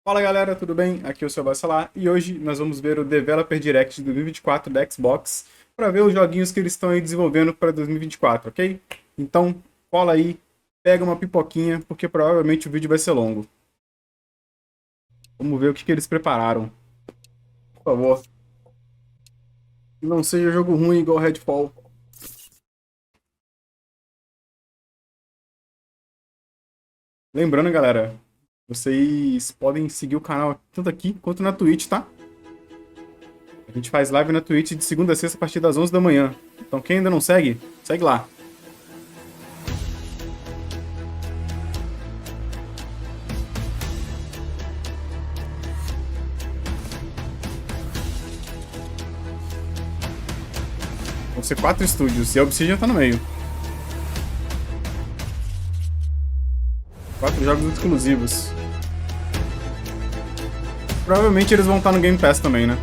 Fala galera, tudo bem? Aqui é o SrBacellar e hoje nós vamos ver o Developer Direct de 2024 da Xbox para ver os joguinhos que eles estão aí desenvolvendo para 2024, ok? Então, cola aí, pega uma pipoquinha, porque provavelmente o vídeo vai ser longo. Vamos ver o que eles prepararam. Por favor. Que não seja jogo ruim igual Redfall. Lembrando, galera, vocês podem seguir o canal tanto aqui quanto na Twitch, tá? A gente faz live na Twitch de segunda a sexta a partir das 11 da manhã. Então quem ainda não segue, segue lá. Vão ser 4 estúdios e a Obsidian tá no meio. 4 jogos exclusivos. Provavelmente eles vão estar no Game Pass também, né?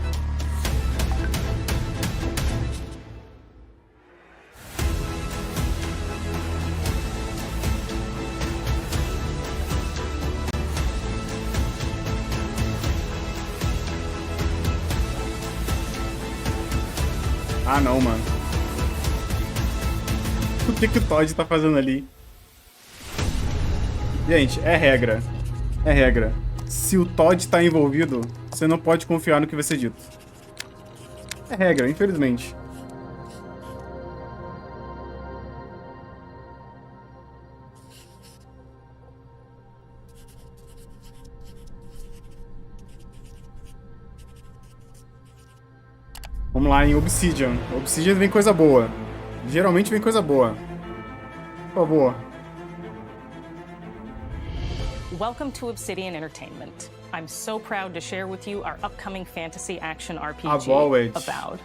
Ah, não, mano. O que o Todd tá fazendo ali? Gente, é regra. É regra. Se o Todd tá envolvido, você não pode confiar no que vai ser dito. É regra, infelizmente. Vamos lá, em Obsidian. Obsidian vem coisa boa. Geralmente vem coisa boa. Por favor. Welcome to Obsidian Entertainment. I'm so proud to share with you our upcoming fantasy action RPG, Avowed.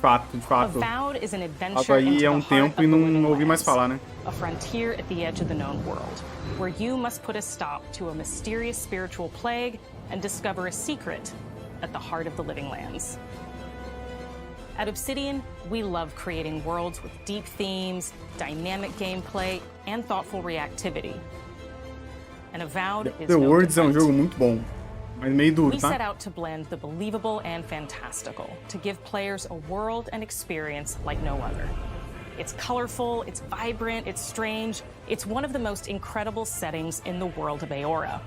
Fato, de fato. Avowed is an adventure Tava aí into há the tempo heart e of the não living ouvi mais lands, falar, né? a frontier at the edge of the known world, where you must put a stop to a mysterious spiritual plague and discover a secret at the heart of the living lands. At Obsidian, we love creating worlds with deep themes, dynamic gameplay, and thoughtful reactivity. And Avowed is The no Words é um different. jogo muito bom, mas meio duro, We set tá? out to blend the believable and fantastical, to give players a world and experience like no other. It's colorful, it's vibrant, it's strange. It's one of the most incredible settings in the world of Aora.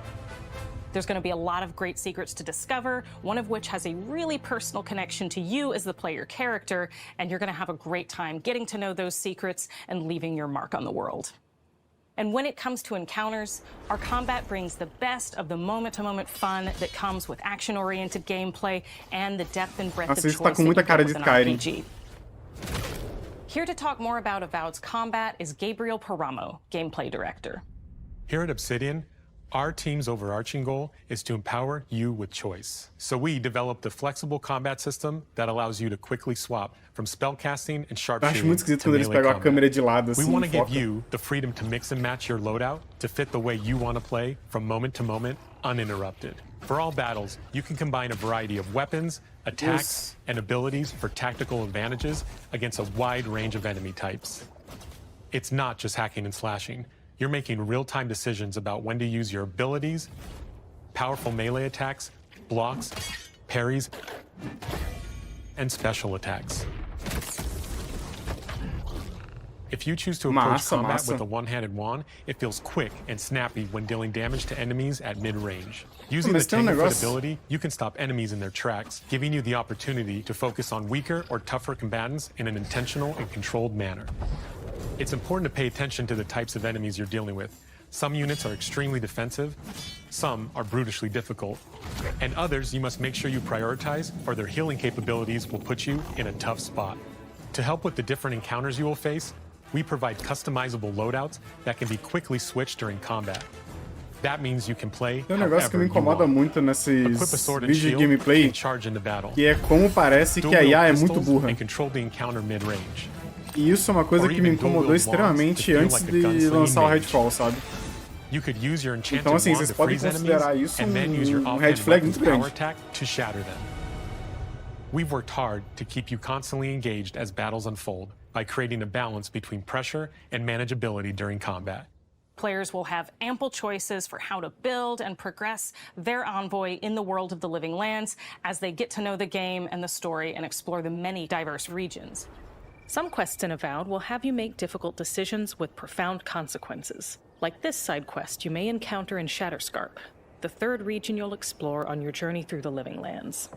There's going to be a lot of great secrets to discover, one of which has a really personal connection to you as the player character, and you're going to have a great time getting to know those secrets and leaving your mark on the world. And when it comes to encounters, our combat brings the best of the moment-to-moment fun that comes with action-oriented gameplay and the depth and breadth of Nossa, choice isso tá com that muita you cara get de with an Skyrim. RPG. Here to talk more about Avowed's combat is Gabriel Paramo, gameplay director. Here at Obsidian, our team's overarching goal is to empower you with choice. So we developed a flexible combat system that allows you to quickly swap from spellcasting and Eu acho sharpshooting muito esquisito to quando eles melee pegam a combat. câmera de lado We assim want e to give focam. you the freedom to mix and match your loadout to fit the way you want to play from moment to moment, uninterrupted. For all battles, you can combine a variety of weapons, attacks, and abilities for tactical advantages against a wide range of enemy types. It's not just hacking and slashing. You're making real-time decisions about when to use your abilities, powerful melee attacks, blocks, parries, and special attacks. If you choose to approach combat with a one-handed wand, it feels quick and snappy when dealing damage to enemies at mid-range. Using the Tanglefoot ability, you can stop enemies in their tracks, giving you the opportunity to focus on weaker or tougher combatants in an intentional and controlled manner. It's important to pay attention to the types of enemies you're dealing with. Some units are extremely defensive, some are brutishly difficult, and others you must make sure you prioritize or their healing capabilities will put you in a tough spot. To help with the different encounters you will face, we provide customizable loadouts that can be quickly switched during combat. That means you can play Tem um negócio que me incomoda muito nesses Equip a sword and vídeos de shield gameplay, and charge into battle. que é como parece que a IA é muito burra. And control the encounter mid-range. E isso é uma coisa que me incomodou extremamente antes de lançar o Redfall, sabe? You could use your enchanted Então, assim, wand vocês to podem freeze considerar enemies isso and then use your red offhand flag weapon's muito power grande. attack to shatter them. We've worked hard to keep you constantly engaged as battles unfold by creating a balance between pressure and manageability during combat. Players will have ample choices for how to build and progress their envoy in the world of the Living Lands as they get to know the game and the story and explore the many diverse regions. Some quests in Avowed will have you make difficult decisions with profound consequences, like this side quest you may encounter in Shatterscarp, the third region you'll explore on your journey through the Living Lands.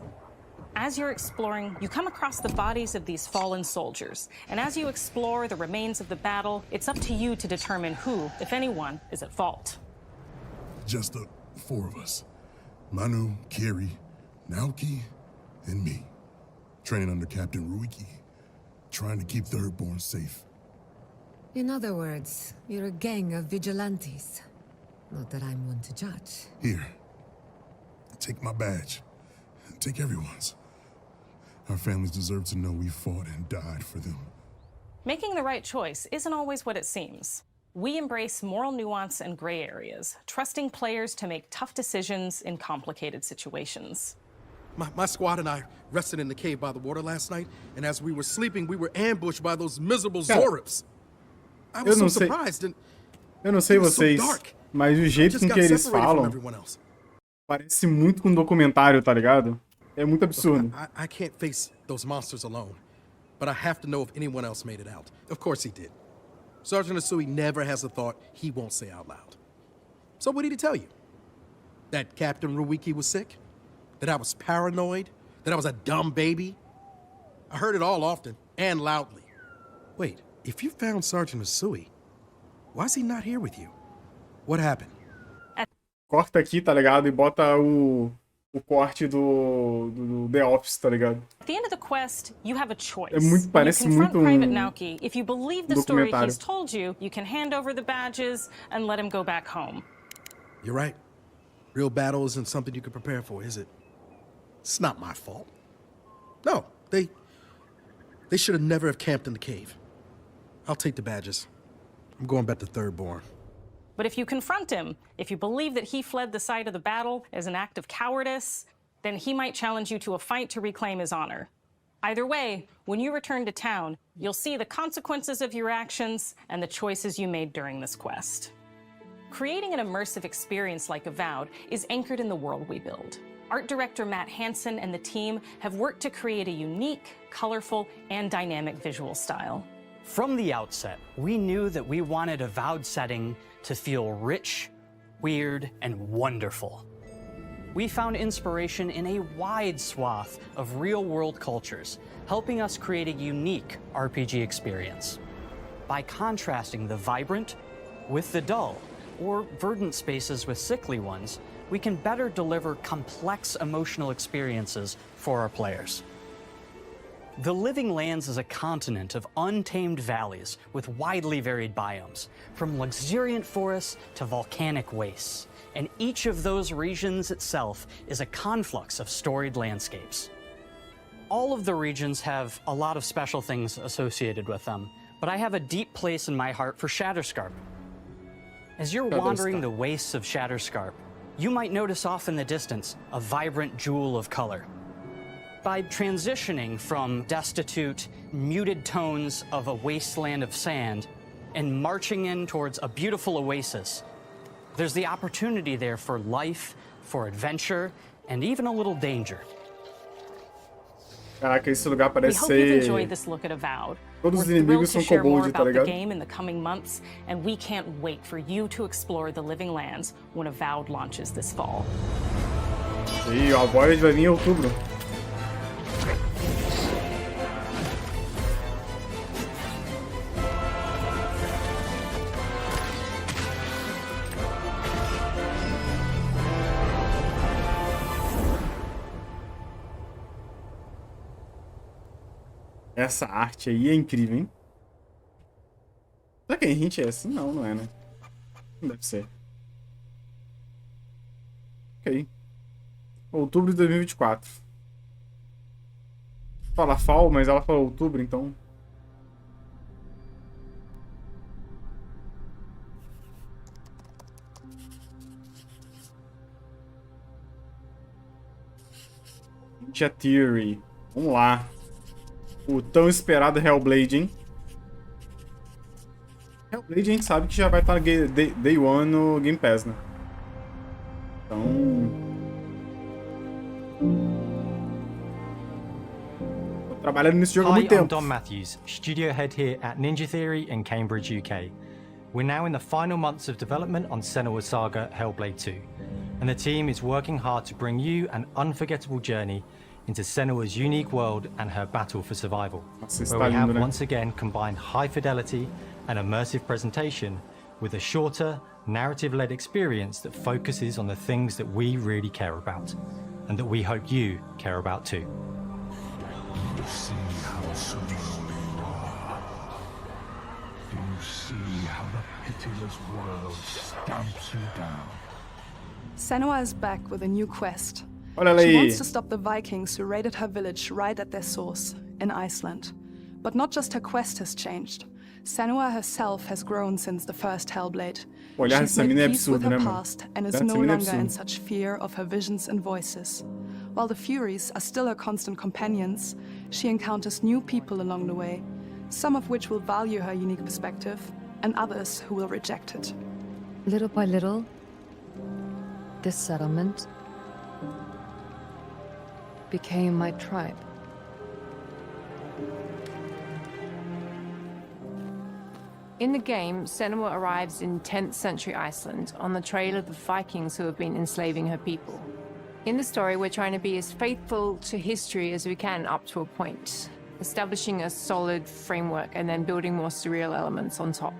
As you're exploring, you come across the bodies of these fallen soldiers, and as you explore the remains of the battle, it's up to you to determine who, if anyone, is at fault. Just the 4 of us. Manu, Kiri, Naoki, and me. Training under Captain Ruiki, trying to keep Thirdborn safe. In other words, you're a gang of vigilantes. Not that I'm one to judge. Here. Take my badge. Take everyone's. Our families deserve to know we fought and died for them. Making the right choice isn't always what it seems. We embrace moral nuance and gray areas, trusting players to make tough decisions in complicated situations. My squad and I rested in the cave by the water last night, and as we were sleeping, we were ambushed by those miserable Zorips. I was so surprised, and eu não sei vocês, mas o jeito com que eles falam parece muito com um documentário, tá ligado? É muito absurdo. I can't face those monsters alone, but I have to know if anyone else made it out. Of course he did. Sergeant Asui never has a thought he won't say out loud. So what did he tell you? That Captain Ruiki was sick? That I was paranoid? That I was a dumb baby? I heard it all often, and loudly. Wait, if you found Sergeant Asui, why is he not here with you? What happened? Corta aqui, tá ligado? E bota o corte do The Office, tá ligado? At the end of the quest, you have a choice. Parece you confront muito Private Naoki. If you believe the story documentário. he's told you, you can hand over the badges and let him go back home. You're right. Real battle isn't something you can prepare for, is it? It's not my fault. No, they should have never have camped in the cave. I'll take the badges. I'm going back to Thirdborn. But if you confront him, if you believe that he fled the site of the battle as an act of cowardice, then he might challenge you to a fight to reclaim his honor. Either way, when you return to town, you'll see the consequences of your actions and the choices you made during this quest. Creating an immersive experience like Avowed is anchored in the world we build. Art director Matt Hansen and the team have worked to create a unique, colorful, and dynamic visual style. From the outset, we knew that we wanted Avowed setting to feel rich, weird, and wonderful. We found inspiration in a wide swath of real-world cultures, helping us create a unique RPG experience. By contrasting the vibrant with the dull, or verdant spaces with sickly ones, we can better deliver complex emotional experiences for our players. The Living Lands is a continent of untamed valleys with widely varied biomes, from luxuriant forests to volcanic wastes, and each of those regions itself is a conflux of storied landscapes. All of the regions have a lot of special things associated with them, but I have a deep place in my heart for Shatterscarp. As you're wandering the wastes of Shatterscarp, you might notice off in the distance a vibrant jewel of color. By transitioning from destitute, muted tones of a wasteland of sand and marching in towards a beautiful oasis, there's the opportunity there for life, for adventure, and even a little danger. Caraca, esse lugar parece We hope you've ser... enjoyed this look at Avowed. Todos os We're thrilled inimigos to são share more kobolds, tá about the ligado? game in the coming months, and we can't wait for you to explore the Living Lands when Avowed launches this fall. E a Voyage vai vir em outubro. Essa arte aí é incrível, hein? Será que a gente é assim? Não, não é, né? Não deve ser. Ok. Outubro de 2024. Fala fall, mas ela falou outubro, então... Ninja Theory. Vamos lá. O tão esperado Hellblade, hein? Hellblade a gente sabe que já vai estar Day One no Game Pass, né? Então... tô trabalhando nesse jogo há muito tempo. I'm Don Matthews, studio head here at Ninja Theory in Cambridge, UK. We're now in the final months of development on Senua's saga Hellblade 2, and the team is working hard to bring you an unforgettable journey into Senua's unique world and her battle for survival, where we have once again combined high fidelity and immersive presentation with a shorter, narrative-led experience that focuses on the things that we really care about, and that we hope you care about too. Do you see how slowly you are? Do you see how the pitiless world stamps you down? Senua is back with a new quest. Olha ela She aí. wants to stop the Vikings who raided her village right at their source, in Iceland. But not just her quest has changed. Senua herself has grown since the first Hellblade. O olhar She's dessa mina é made peace with absurdo, her né, mano? past and is Dessa no mina é longer in absurdo. such fear of her visions and voices. While the Furies are still her constant companions, she encounters new people along the way, some of which will value her unique perspective, and others who will reject it. Little by little, this settlement became my tribe. In the game, Senua arrives in 10th century Iceland on the trail of the Vikings who have been enslaving her people. In the story, we're trying to be as faithful to history as we can up to a point, establishing a solid framework and then building more surreal elements on top.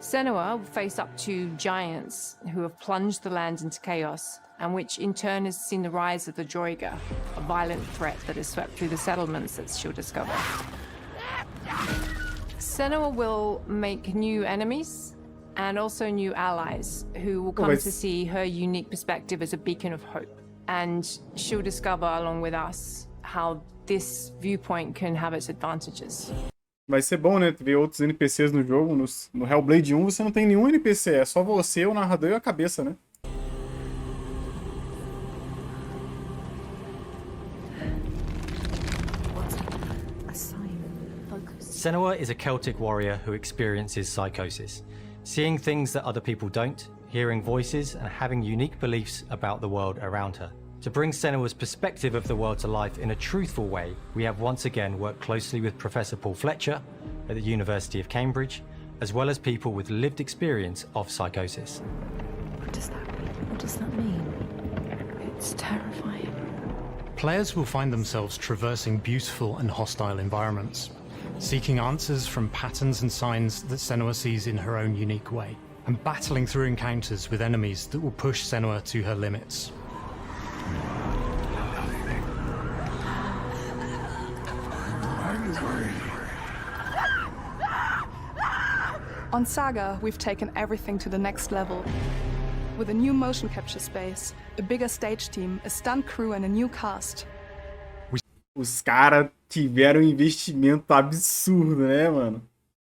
Senua will face up to giants who have plunged the land into chaos, and which in turn has seen the rise of the Joiga, a violent threat that has swept through the settlements that she'll discover. Senua will make new enemies and also new allies who will come to see her unique perspective as a beacon of hope. And she'll discover along with us how this viewpoint can have its advantages. Vai ser bom, né? Ver outros NPCs no jogo. No Hellblade 1 você não tem nenhum NPC, é só você, o narrador e a cabeça, né? Senua is a Celtic warrior who experiences psychosis, seeing things that other people don't, hearing voices, and having unique beliefs about the world around her. To bring Senua's perspective of the world to life in a truthful way, we have once again worked closely with Professor Paul Fletcher at the University of Cambridge, as well as people with lived experience of psychosis. What does that mean? What does that mean? It's terrifying. Players will find themselves traversing beautiful and hostile environments, seeking answers from patterns and signs that Senua sees in her own unique way, and battling through encounters with enemies that will push Senua to her limits. On Saga, we've taken everything to the next level. With a new motion capture space, a bigger stage team, a stunt crew and a new cast. Os caras tiveram um investimento absurdo, né, mano?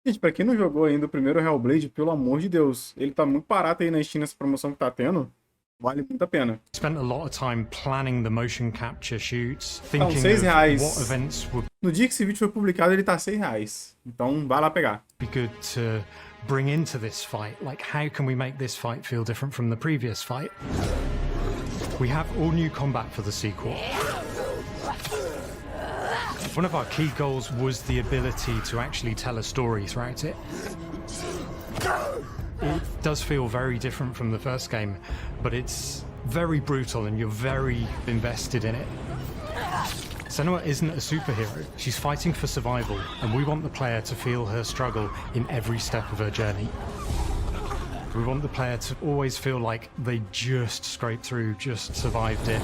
Gente, pra quem não jogou ainda o primeiro Hellblade, pelo amor de Deus, ele tá muito barato aí na Steam nessa promoção que tá tendo. Vale muito a pena. Spent a lot of time planning the motion capture shoots, Então, thinking R$6. of what events would No dia que esse vídeo foi publicado, ele tá R$6. Então, vai lá pegar. be good to bring into this fight. Like, how can we make this fight feel different from the previous fight? We have all new combat for the sequel. One of our key goals was the ability to actually tell a story throughout it. It does feel very different from the first game, but it's very brutal and you're very invested in it. Senua isn't a superhero. She's fighting for survival, and we want the player to feel her struggle in every step of her journey. We want the player to always feel like they just scraped through, just survived it.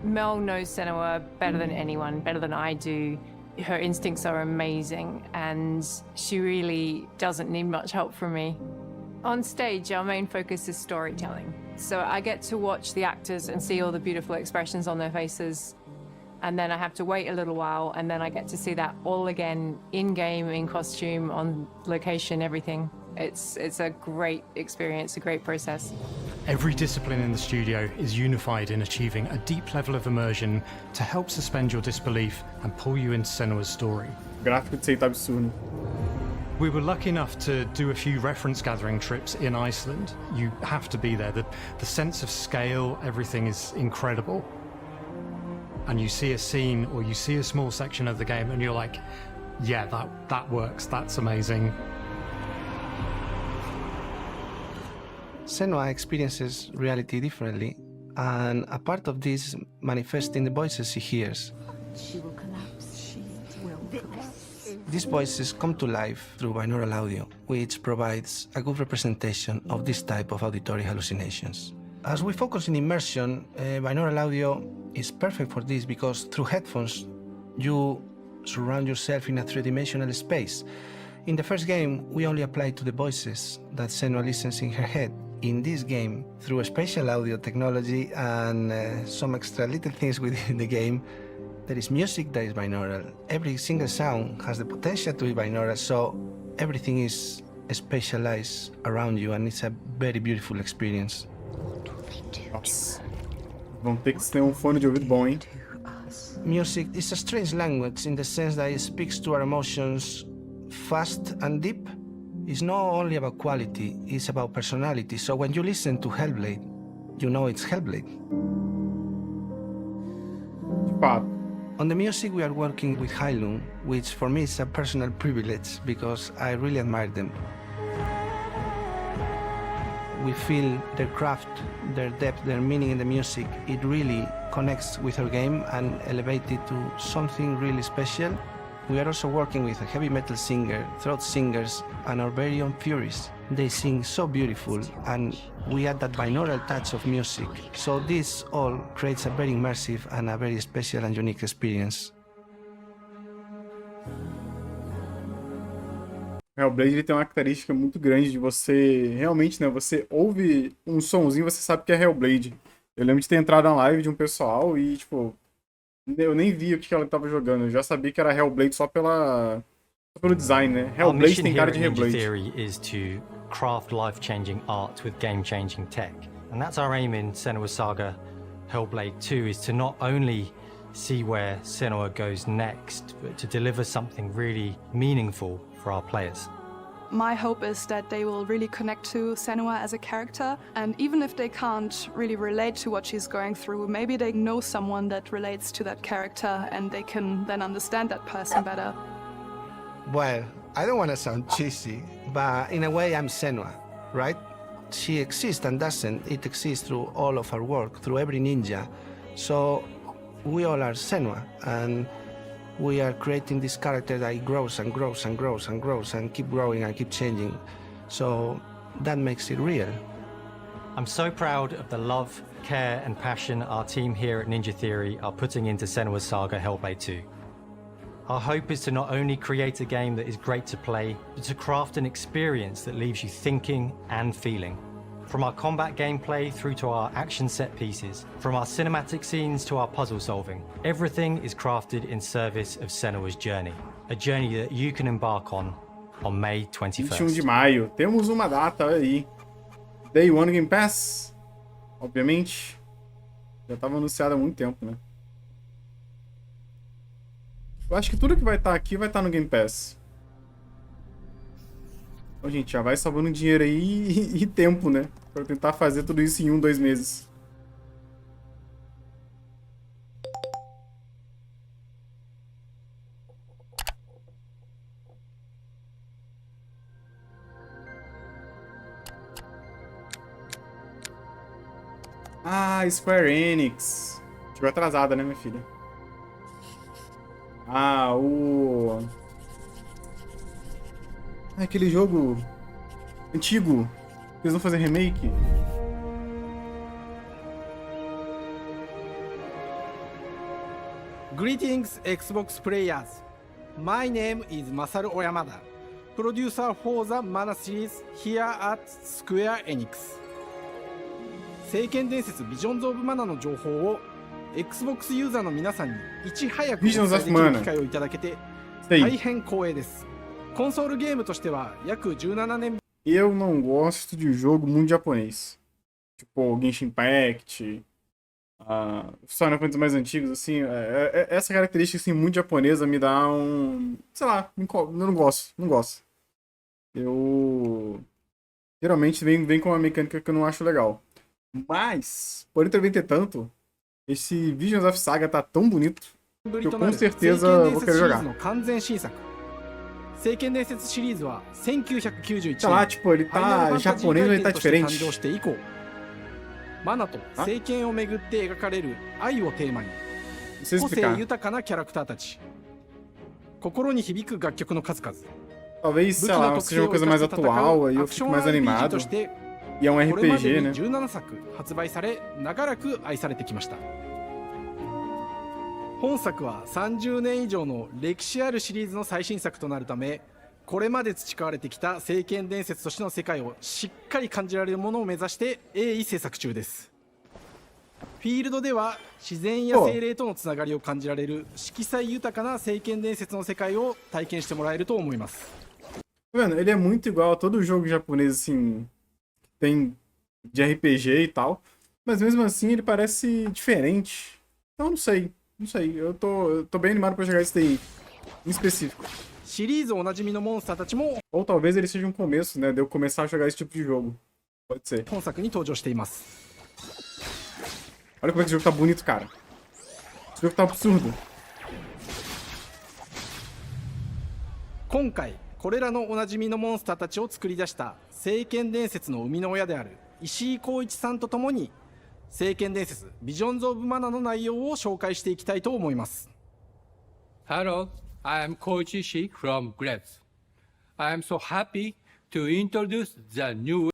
Mel knows Senua better than anyone, better than I do. Her instincts are amazing, and she really doesn't need much help from me. On stage, our main focus is storytelling. So I get to watch the actors and see all the beautiful expressions on their faces. And then I have to wait a little while, and then I get to see that all again, in-game, in costume, on location, everything. It's a great experience, a great process. Every discipline in the studio is unified in achieving a deep level of immersion to help suspend your disbelief and pull you into Senua's story. O gráfico de ser tá absurdo. We were lucky enough to do a few reference gathering trips in Iceland. You have to be there. The sense of scale, everything is incredible. And you see a scene or you see a small section of the game and you're like, yeah, that works, that's amazing. Senua experiences reality differently, and a part of this manifests in the voices she hears. She will collapse. She will collapse. These voices come to life through binaural audio, which provides a good representation of this type of auditory hallucinations. As we focus in immersion, binaural audio is perfect for this because through headphones, you surround yourself in a three-dimensional space. In the first game, we only applied to the voices that Senua listens in her head. In this game, through a spatial audio technology and some extra little things within the game, there is music that is binaural. Every single sound has the potential to be binaural, so everything is spatialized around you, and it's a very beautiful experience. Nossa. Vão ter que ter fone de ouvido bom, hein? Music is a strange language in the sense that it speaks to our emotions fast and deep. It's not only about quality, it's about personality. So when you listen to Hellblade, you know it's Hellblade. On the music, we are working with Heilung, which for me is a personal privilege because I really admire them. We feel their craft, their depth, their meaning in the music. It really connects with our game and elevates it to something really special. We are also working with a heavy metal singer, throat singers, and our very own Furies. They sing so beautiful, and we add that binaural touch of music. So this all creates a very immersive and a very special and unique experience. Hellblade ele tem uma característica muito grande de você, realmente, né, você ouve um sonzinho, você sabe que é Hellblade. Eu lembro de ter entrado na live de um pessoal e, tipo, eu nem vi o que ela tava jogando, eu já sabia que era Hellblade só pelo design, né? Hellblade tem cara de Hellblade. Our mission here at Ninja Theory is to craft life-changing art with game-changing tech. And that's our aim in Senua's Saga Hellblade 2, is to not only see where Senua goes next, but to deliver something really meaningful for our players. My hope is that they will really connect to Senua as a character, and even if they can't really relate to what she's going through, maybe they know someone that relates to that character and they can then understand that person better. Well, I don't want to sound cheesy, but in a way I'm Senua, right? She exists and doesn't. It exists through all of our work, through every ninja. So we all are Senua, and we are creating this character that grows and grows and grows and grows and keep growing and keep changing. So that makes it real. I'm so proud of the love, care and passion our team here at Ninja Theory are putting into Senua's Saga Hellblade 2. Our hope is to not only create a game that is great to play, but to craft an experience that leaves you thinking and feeling. From our combat gameplay through to our action set pieces, from our cinematic scenes to our puzzle solving, everything is crafted in service of Senua's journey. A journey that you can embark on May 21st. 21 de maio. Temos uma data aí. Day 1 Game Pass. Obviamente. Já estava anunciado há muito tempo, né? Eu acho que tudo que vai estar aqui vai estar no Game Pass. Então, gente, já vai salvando dinheiro aí e tempo, né? Pra tentar fazer tudo isso em 1, 2 meses. Ah, Square Enix. Chegou atrasada, né, minha filha? Ah, aquele jogo antigo. Eles vão fazer remake? Greetings, Xbox players. My name is Masaru Oyamada, producer for the Mana series here at Square Enix. 聖剣伝説 Visions of Mana の情報を Xbox ユーザーの皆さんにいち早くお伝えできる機会をいただけて大変光栄です。コンソールゲームとしては約17年。Eu não gosto de jogo muito japonês. Tipo, Genshin Impact, Final Fantasy mais antigos, assim. Essa característica assim, muito japonesa me dá um... Sei lá, eu não gosto. eu geralmente vem com uma mecânica que eu não acho legal. Mas, por entretanto, esse Visions of Saga tá tão bonito que eu com certeza vou querer jogar. 聖剣伝説シリーズは1991 Sei lá, tipo, ele tá japonês, mas ele tá diferente. 誕生して以降、マナと聖剣をめぐって描かれる愛をテーマに、個性豊かなキャラクターたち、心に響く楽曲の数々。 Talvez, sei lá, seja uma coisa mais atual, aí eu fico mais animado. E é um RPG, né? 17作発売され、長らく愛されてきました。本作は30年以上の歴史あるシリーズの最新作となるため、これまで培われてきた聖剣伝説としての世界をしっかり感じられるものを目指して鋭意制作中です。フィールドでは自然や精霊とのつながりを感じられる色彩豊かな聖剣伝説の世界を体験してもらえると思います。Tá vendo? Ele é muito igual a todo jogo japonês, assim, tem de RPG e tal, mas mesmo assim ele parece diferente. Então não sei, eu tô bem animado pra jogar esse daí, em específico. Ou talvez ele seja um começo, né, de eu começar a jogar esse tipo de jogo. Pode ser. Olha como é que esse jogo tá bonito, cara. Esse jogo tá absurdo. 今回これらのおなじみのモンスターたちを作り出した聖剣伝説の生みの親である石井浩一さんとともに聖剣伝説ビジョンズ・オブ・マナの内容を紹介していきたいと思います。 Hello, I am Koichi Ishii from Gretz. I am so happy to introduce the new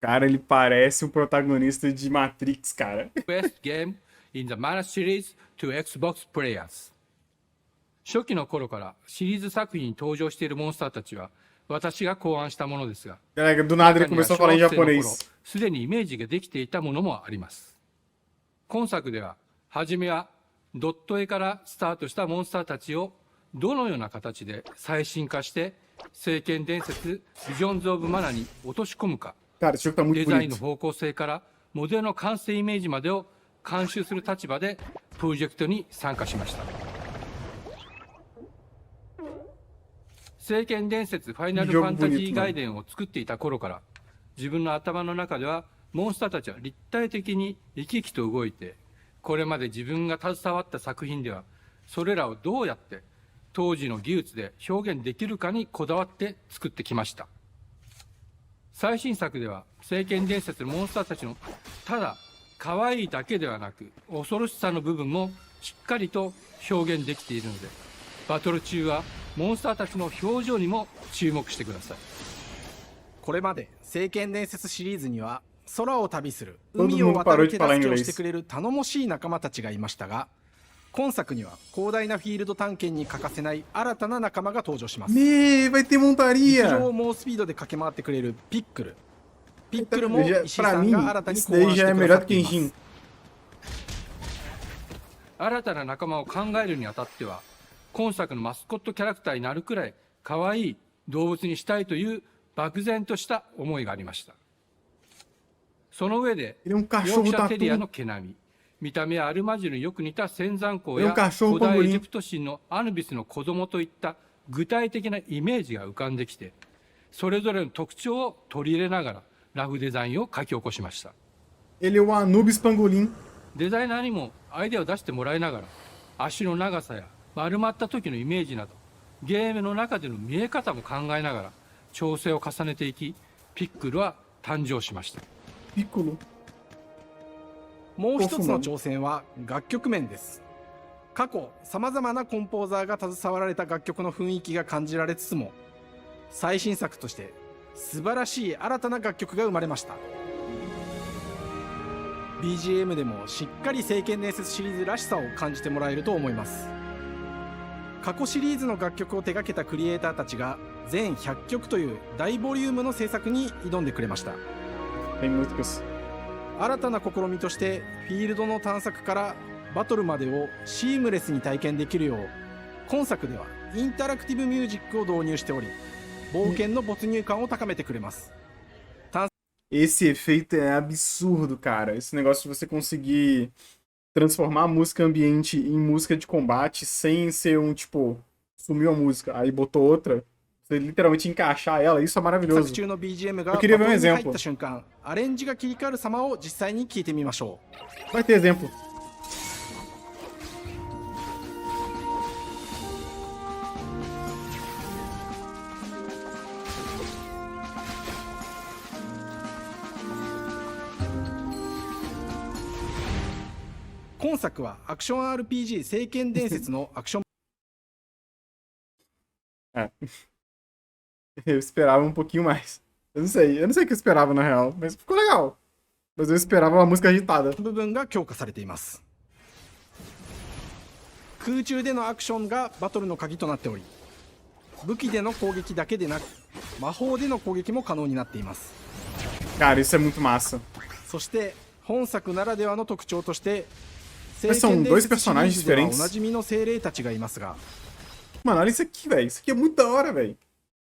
Cara, ele parece um protagonista de Matrix, cara. best game in the Mana series to Xbox players. 初期の頃からシリーズ作品に登場しているモンスターたちは私が考案したものですが、Caraca, do nada ele começou a falar em japonês. すでにイメージができていたものもあります。今作では初めはドット絵からスタートしたモンスターたちをどのような形で最新化して聖剣伝説ビジョンズ・オブ・マナに落とし込むか、デザインの方向性からモデルの完成イメージまでを監修する立場でプロジェクトに参加しました。聖剣伝説ファイナルファンタジー外伝を作っていた頃から自分の頭の中ではモンスターたちは立体的に生き生きと動いて、これまで自分が携わった作品ではそれらをどうやって当時の技術で表現できるかにこだわって作ってきました。最新作では聖剣伝説のモンスターたちのただ可愛いだけではなく恐ろしさの部分もしっかりと表現できているので、バトル中はモンスターたちの表情にも注目してください。これまで聖剣伝説シリーズには空を旅する海を渡る手助けをしてくれる頼もしい仲間たちがいましたが、今作には広大なフィールド探検に欠かせない新たな仲間が登場します。vai ter montaria! 陸上を猛スピードで駆け回ってくれるピックル。ピックルも石井さんが新たに考案してくださっています。新たな仲間を考えるにあたっては、今作のマスコットキャラクターになるくらい可愛い動物にしたいという漠然とした思いがありました。その上で、ヨークシャテリアの毛並み、見た目はアルマジルによく似た仙山港や古代エジプト神のアヌビスの子供といった具体的なイメージが浮かんできて、それぞれの特徴を取り入れながらラフデザインを書き起こしました。Ele é o Anubis Pangolin. デザイナーにもアイデアを出してもらいながら、足の長さや丸まった時のイメージなど、ゲームの中での見え方も考えながら調整を重ねていき、ピックルは誕生しました。ピックル。もう一つの挑戦は楽曲面です。過去さまざまなコンポーザーが携わられた楽曲の雰囲気が感じられつつも、最新作として素晴らしい新たな楽曲が生まれました。 BGM でもしっかり聖剣伝説シリーズらしさを感じてもらえると思います。過去シリーズの楽曲を手掛けたクリエイターたちが全100曲という大ボリュームの制作に挑んでくれました。新たな試みとしてフィールドの探索からバトルまでをシームレスに体験できるよう、今作ではインタラクティブミュージックを導入しており、冒険の没入感を高めてくれます。 Esse efeito é absurdo, cara. Esse negócio de você conseguir transformar a música ambiente em música de combate sem ser um, tipo, sumiu a música, aí botou outra. Você literalmente encaixar ela, isso é maravilhoso. 作中の BGM が Eu バ queria ver ト um ルに入っ exemplo. た瞬間、アレンジが切り替わる様を実際に聞いてみましょ Vai ter exemplo. う。今作はアクション RPG 聖剣伝説のアクション É. Eu esperava um pouquinho mais. Eu não sei o que eu esperava na real, mas ficou legal. Mas eu esperava uma música agitada. 部分が強化されています。空中でのアクションがバトルの鍵となっており、武器での攻撃だけでなく魔法での攻撃も可能になっています。 Cara, isso é muito massa. そして本作ならではの特徴として Mas são dois personagens diferentes. おなじみの精霊たちがいますが、 Mano, olha isso aqui, velho. Isso aqui é muito da hora, velho.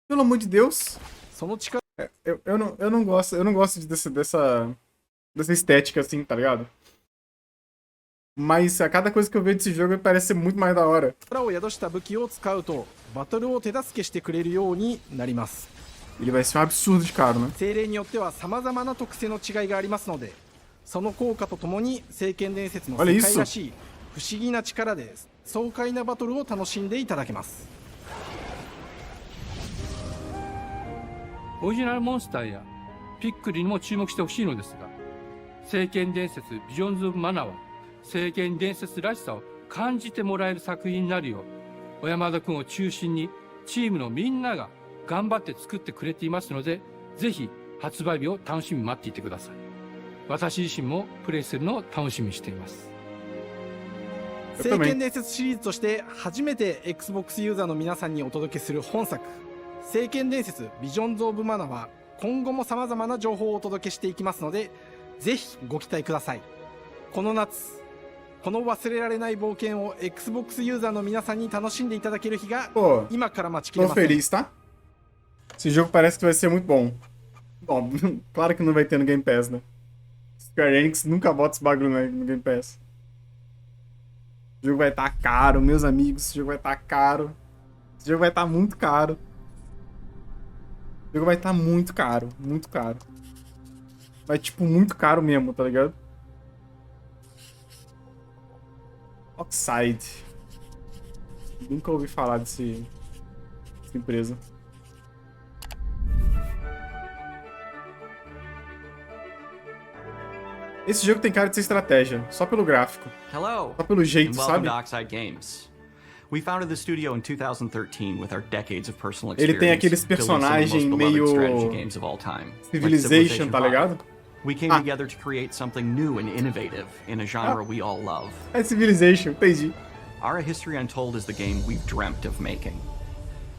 Pelo amor de Deus. その力 Eu não gosto dessa estética assim, tá ligado? Mas a cada coisa que eu vejo desse jogo parece ser muito mais da hora. を宿した武器を使うとバトルを手助けしてくれるようになります。 Ele vai ser um absurdo de caro, né? 精霊によっては様々な特性の違いがありますので、その効果とともに聖剣伝説の世界らしい不思議な力で爽快なバトルを楽しんでいただけます。 オリジナルモンスターやピックリにも注目してほしいのですが、聖剣伝説ビジョンズ・オブ・マナーは聖剣伝説らしさを感じてもらえる作品になるよう、小山田君を中心にチームのみんなが頑張って作ってくれていますので、ぜひ発売日を楽しみに待っていてください。私自身もプレイするのを楽しみにしています。 聖剣伝説シリーズとして初めて Xbox ユーザーの皆さんにお届けする本作聖剣伝説ビジョンズ・オブ・マナは今後も様々な情報をお届けしていきますので、ぜひご期待ください。この夏この忘れられない冒険を Xbox ユーザーの皆さんに楽しんでいただける日が今から待ちきれません。 Tô feliz, tá? Esse jogo parece que vai ser muito bom. Bom, claro que não vai ter no Game Pass, né? Square Enix nunca bota esse bagulho no Game Pass. O jogo vai estar caro, meus amigos. Esse jogo vai estar caro. Esse jogo vai estar muito caro. O jogo vai estar muito caro, muito caro. Vai, tipo, muito caro mesmo, tá ligado? Oxide. Nunca ouvi falar dessa empresa. Esse jogo tem cara de ser estratégia, só pelo gráfico. Hello, só pelo jeito, and welcome sabe? to Oxide Games. We founded the studio in 2013 with our decades of personal experience. Ele tem aqueles personagens meio Civilization, tá ligado? We came together to create something new and innovative in a genre we all love. É Civilization, entendi. Ara History Untold is the game we've dreamt of making.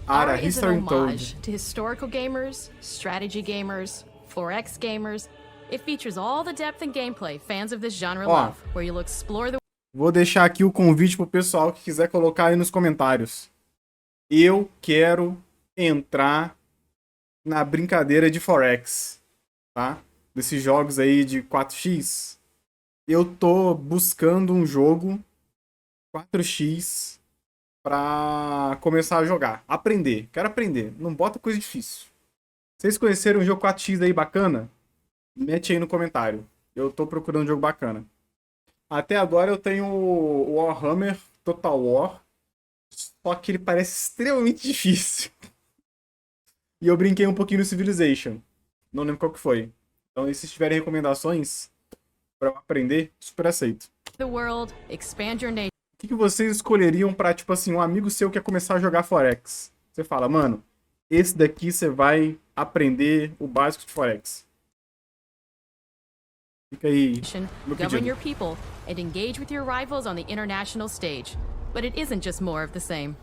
Ara is History an Untold. homage to historical gamers, strategy gamers, 4X gamers. It features all the depth and gameplay fans of this genre love, where you'll explore the... Vou deixar aqui o convite pro pessoal que quiser colocar aí nos comentários. Eu quero entrar na brincadeira de 4X, tá? Desses jogos aí de 4x. Eu tô buscando um jogo 4x pra começar a jogar. Aprender. Quero aprender. Não bota coisa difícil. Vocês conheceram um jogo 4x aí bacana? Mete aí no comentário. Eu tô procurando um jogo bacana. Até agora eu tenho o Warhammer Total War. Só que ele parece extremamente difícil. E eu brinquei um pouquinho no Civilization. Não lembro qual que foi. Então, se tiverem recomendações pra eu aprender, super aceito. The world, expand your nation. O que vocês escolheriam pra, tipo assim, um amigo seu quer começar a jogar 4X? Você fala, mano, esse daqui você vai aprender o básico de 4X. Fica aí. Govern your people and engage with your rivals on the international stage. But it isn't just more of the same.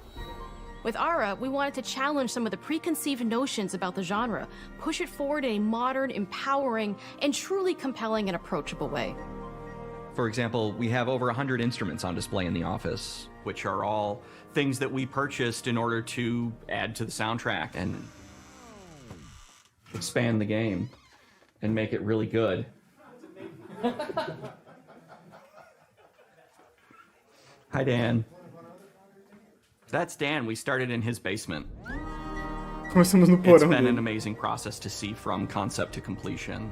With Ara, we wanted to challenge some of the preconceived notions about the genre, push it forward in a modern, empowering, and truly compelling and approachable way. For example, we have over 100 instruments on display in the office, which are all things that we purchased in order to add to the soundtrack and expand the game and make it really good. Hi, Dan. That's Dan. We started in his basement. Começamos no It's porão been an dele. amazing process to see from concept to completion.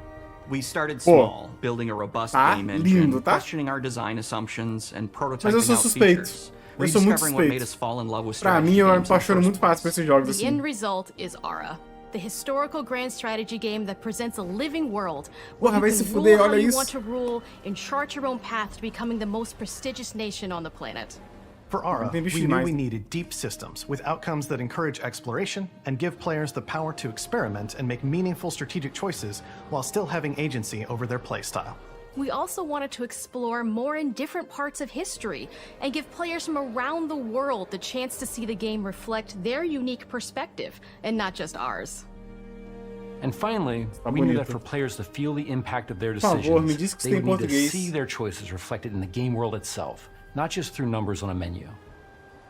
We started small, building a robust game engine, lindo, tá? questioning our design assumptions, and Mas eu prototyping sou out suspeito. features. Eu sou muito Rediscovering what made suspeito. us fall in love with Pra mim, strategy eu me games in the apaixono first muito fácil por esses jogos The assim. end result is Ara, the historical grand strategy game that presents a living world where Porra, vai you se can fuder, rule how olha you isso. want to rule and chart your own path to becoming the most prestigious nation on the planet. For Ara, Tem we bicho knew demais. we needed deep systems with outcomes that encourage exploration and give players the power to experiment and make meaningful strategic choices while still having agency over their playstyle. We also wanted to explore more in different parts of history and give players from around the world the chance to see the game reflect their unique perspective and not just ours. And finally, we knew that for players to feel the impact of their Por favor, me decisions, diz que they isso would tem need to português. see their choices reflected in the game world itself, not just through numbers on a menu.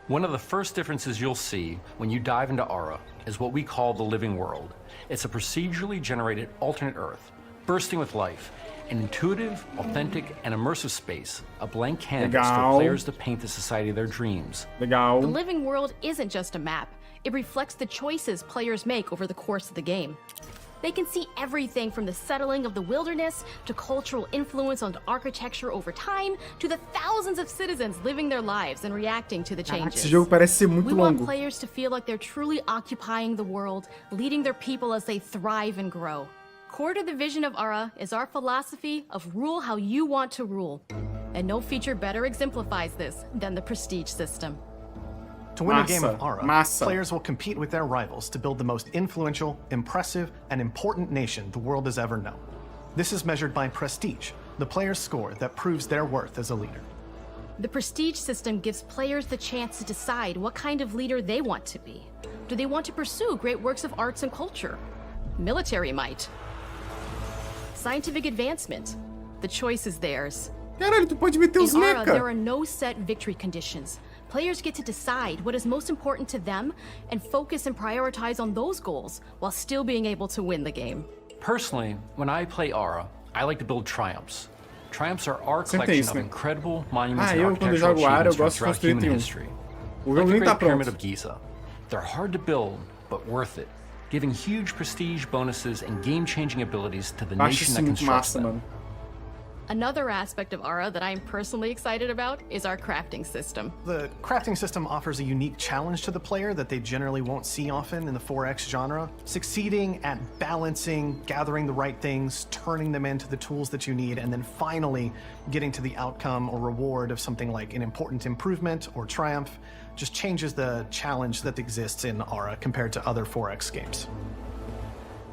One of the first differences you'll see when you dive into Ara is what we call the living world. It's a procedurally generated alternate Earth, bursting with life, an intuitive, authentic, and immersive space, a blank canvas Legal. for players to paint the society of their dreams. Legal. The living world isn't just a map. It reflects the choices players make over the course of the game. They can see everything from the settling of the wilderness to cultural influence on architecture over time to the thousands of citizens living their lives and reacting to the Caraca, changes. esse jogo parece ser muito We want longo. players to feel like they're truly occupying the world, leading their people as they thrive and grow. Core to the vision of Ara is our philosophy of rule how you want to rule. And no feature better exemplifies this than the prestige system. To win a game of Massa, Ara, massa. players will compete with their rivals to build the most influential, impressive, and important nation the world has ever known. This is measured by prestige, the player's score that proves their worth as a leader. The prestige system gives players the chance to decide what kind of leader they want to be. Do they want to pursue great works of arts and culture? Military might? Scientific advancement? The choice is theirs. Caralho, tu pode meter os In Ara, there mecha. are no set victory conditions. Players get to decide what is most important to them and focus and prioritize on those goals while still being able to win the game. Personally, when I play Ara, I like to build triumphs. Triumphs are our Sempre collection isso, of né? incredible monuments Ah, and eu quando architectural jogo Ara, eu achievements from gosto de throughout construir human triunfo. history. O Like jogo the nem tá Great Pyramid pronto. of Giza. They're hard to build, but worth it, giving huge prestige bonuses and game-changing abilities to the Acho nation isso that muito constructs massa, them. mano. Another aspect of Ara that I'm personally excited about is our crafting system. The crafting system offers a unique challenge to the player that they generally won't see often in the 4X genre. Succeeding at balancing, gathering the right things, turning them into the tools that you need, and then finally getting to the outcome or reward of something like an important improvement or triumph just changes the challenge that exists in Ara compared to other 4X games.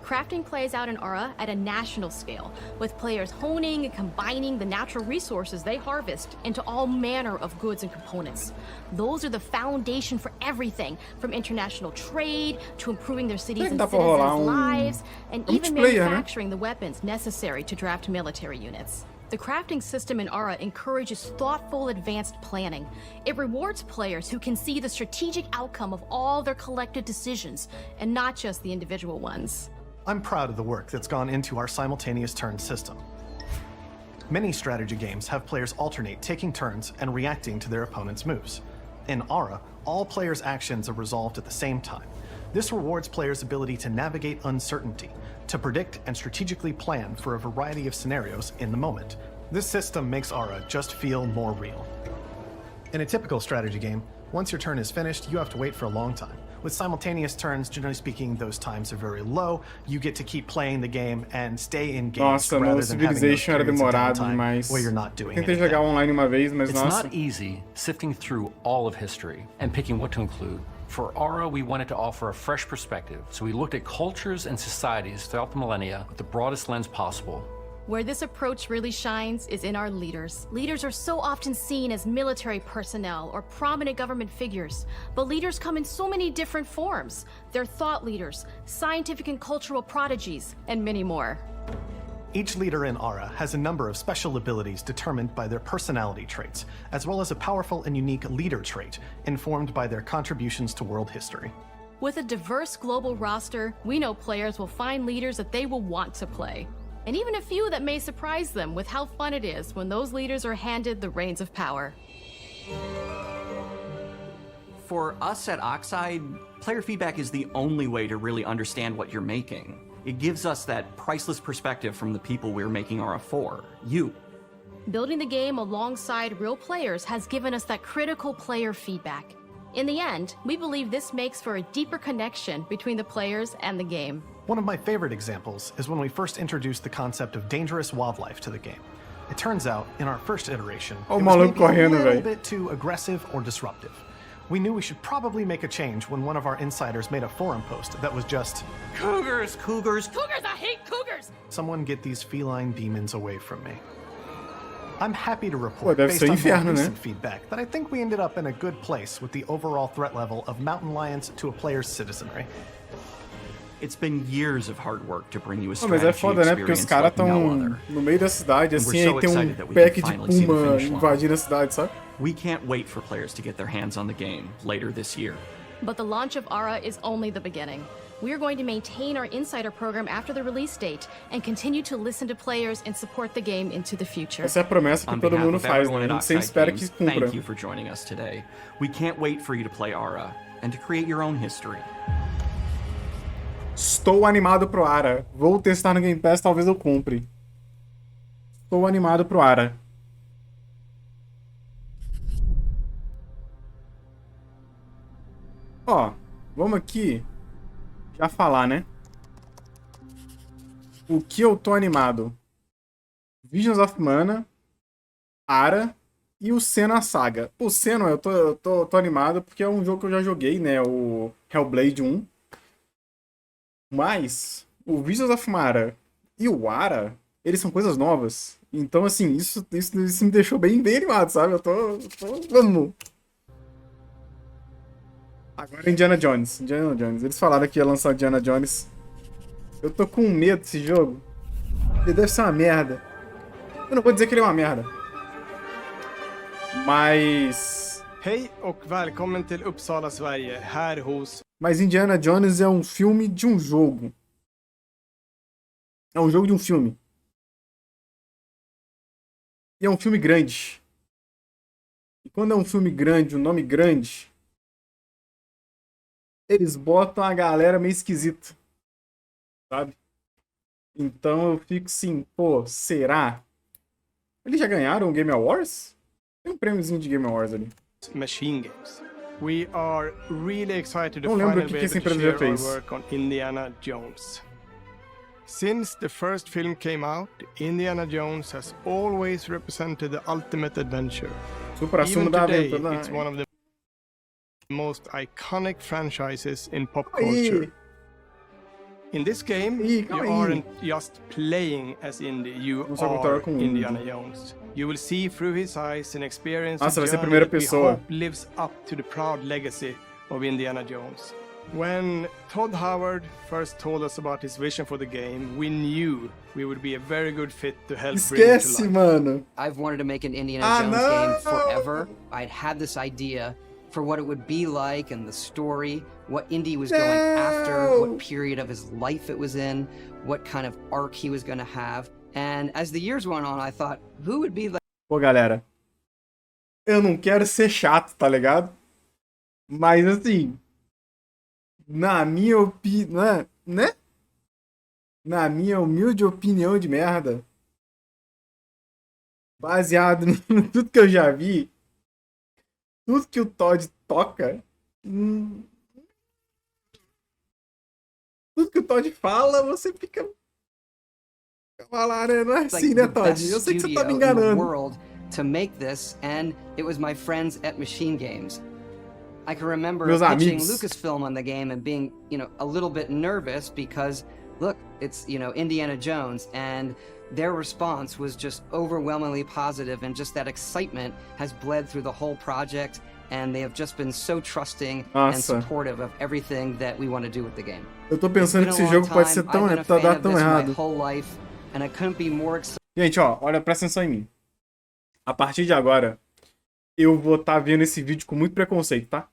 Crafting plays out in Ara at a national scale, with players honing and combining the natural resources they harvest into all manner of goods and components. Those are the foundation for everything, from international trade to improving their cities and Dá pra rolar citizens' um lives, and even multiplayer, né? manufacturing the weapons necessary to draft military units. The crafting system in Ara encourages thoughtful, advanced planning. It rewards players who can see the strategic outcome of all their collective decisions, and not just the individual ones. I'm proud of the work that's gone into our simultaneous turn system. Many strategy games have players alternate taking turns and reacting to their opponent's moves. In Ara, all players' actions are resolved at the same time. This rewards players' ability to navigate uncertainty, to predict and strategically plan for a variety of scenarios in the moment. This system makes Ara just feel more real. In a typical strategy game, once your turn is finished, you have to wait for a long time. With simultaneous turns, generally speaking, those times are very low. You get to keep playing the game and stay engaged Nossa, no rather than having those Civilization era periods of demorado downtime demais. where you're not doing Tentei anything. jogar online uma vez, mas It's nossa. not easy sifting through all of history and picking what to include. For Ara, we wanted to offer a fresh perspective, so we looked at cultures and societies throughout the millennia with the broadest lens possible. Where this approach really shines is in our leaders. Leaders are so often seen as military personnel or prominent government figures, but leaders come in so many different forms. They're thought leaders, scientific and cultural prodigies, and many more. Each leader in Ara has a number of special abilities determined by their personality traits, as well as a powerful and unique leader trait informed by their contributions to world history. With a diverse global roster, we know players will find leaders that they will want to play. And even a few that may surprise them with how fun it is when those leaders are handed the reins of power. For us at Oxide, player feedback is the only way to really understand what you're making. It gives us that priceless perspective from the people we're making Aura for, you. Building the game alongside real players has given us that critical player feedback. In the end, we believe this makes for a deeper connection between the players and the game. One of my favorite examples is when we first introduced the concept of dangerous wildlife to the game. It turns out, in our first iteration, it was maybe a little bit too aggressive or disruptive. We knew we should probably make a change when one of our insiders made a forum post that was just, "Cougars, cougars, cougars, I hate cougars! Someone get these feline demons away from me." I'm happy to report, based on more recent feedback, that I think we ended up in a good place with the overall threat level of mountain lions to a player's citizenry. It's been years of hard work to bring you a mas é foda, né? Porque os caras estão no meio da cidade, assim, aí tem pack de puma invadindo a cidade, sabe? We can't wait for players to get their hands on the game later this year. But the launch of Aura is only the beginning. We are going to maintain our insider program after the release date and continue to listen to players and support the game into the future. Essa é a promessa que todo mundo faz, né? A gente sempre espera que cumpra. Thank you for joining us today. We can't wait for you to play Aura and to create your own history. Estou animado pro Aura. Vou testar no Game Pass, talvez eu compre. Estou animado pro Aura. Ó, vamos aqui já falar, né? O que eu tô animado? Visions of Mana, Aura e o Senua Saga. O Senua eu tô animado porque é um jogo que eu já joguei, né? O Hellblade 1. Mas o Visions of Mana e o Aura, eles são coisas novas. Então, assim, isso me deixou bem animado, sabe? Eu tô vamos. Agora Indiana Jones. Eles falaram que ia lançar Indiana Jones. Eu tô com medo desse jogo. Ele deve ser uma merda. Eu não vou dizer que ele é uma merda. Mas... Hej och välkommen till Uppsala, Sverige. Här hos... Mas Indiana Jones é um filme de um jogo. É um jogo de um filme. E é um filme grande. E quando é um filme grande, um nome grande, eles botam a galera meio esquisita. Sabe? Então eu fico assim, pô, será? Eles já ganharam o Game Awards? Tem um prêmiozinho de Game Awards ali. Machine Games. We are really excited to Não lembro o finally que essa empresa já fez. work on Indiana Jones. Since the first film came out, Indiana Jones has always represented the ultimate adventure. Even today, it's one of the most iconic franchises in pop culture. In this game, you aren't just playing as Indy, you are Indiana Jones. You will see through his eyes and experience a journey that we hope lives up to the proud legacy of Indiana Jones. When Todd Howard first told us about his vision for the game, we knew we would be a very good fit to help bring it to life. Mano. I've wanted to make an Indiana Jones game forever. I'd had this idea for what it would be like and the story, what Indy was going after, what period of his life it was in, what kind of arc he was going to have. And as the years went on, I thought, who would be like... Pô, galera, eu não quero ser chato, tá ligado? Mas assim, na minha opinião, né? Na minha humilde opinião de merda, baseado em tudo que eu já vi, tudo que o Todd toca, tudo que o Todd fala, você fica... Falar, né? Não é assim, né, Todd? Eu sei que você tá me enganando. To make this, and it was my friends at Machine Games. I can remember Meus pitching amigos. Lucasfilm on the game and being, a little bit nervous because, look, it's, Indiana Jones, and their response was just overwhelmingly positive, and just that excitement has bled through the whole project, and they have just been so trusting and supportive of everything that we want to do with the game. Eu tô pensando que esse jogo pode ser tão errado. And I couldn't be more excited. Gente, ó, olha, presta atenção em mim. A partir de agora, eu vou estar vendo esse vídeo com muito preconceito, tá?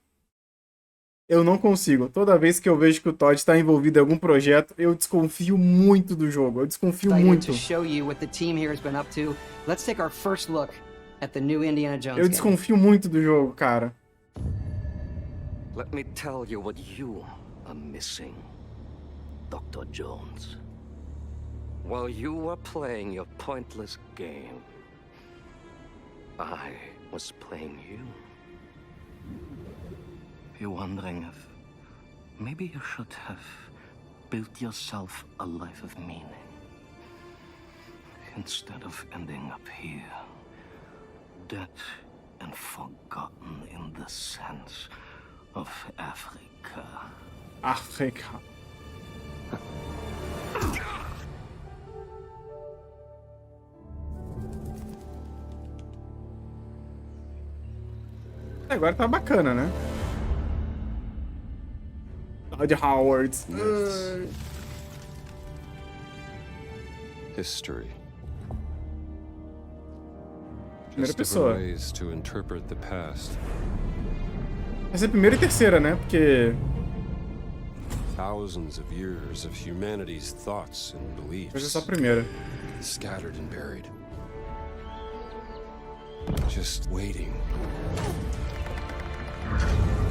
Eu não consigo. Toda vez que eu vejo que o Todd está envolvido em algum projeto, eu desconfio muito do jogo. Eu desconfio muito. Eu desconfio muito do jogo, cara. Let me tell you what you are missing, Dr. Jones. While you were playing your pointless game, I was playing you. You're wondering if maybe you should have built yourself a life of meaning instead of ending up here, dead and forgotten in the sense of Africa. Africa. Agora tá bacana, né? De Howard. History. Primeira Just pessoa. different ways to interpret the past. Vai ser primeira e terceira, né? Porque Thousands of years of humanity's thoughts and beliefs. hoje é só a primeira. Scattered and buried. Just waiting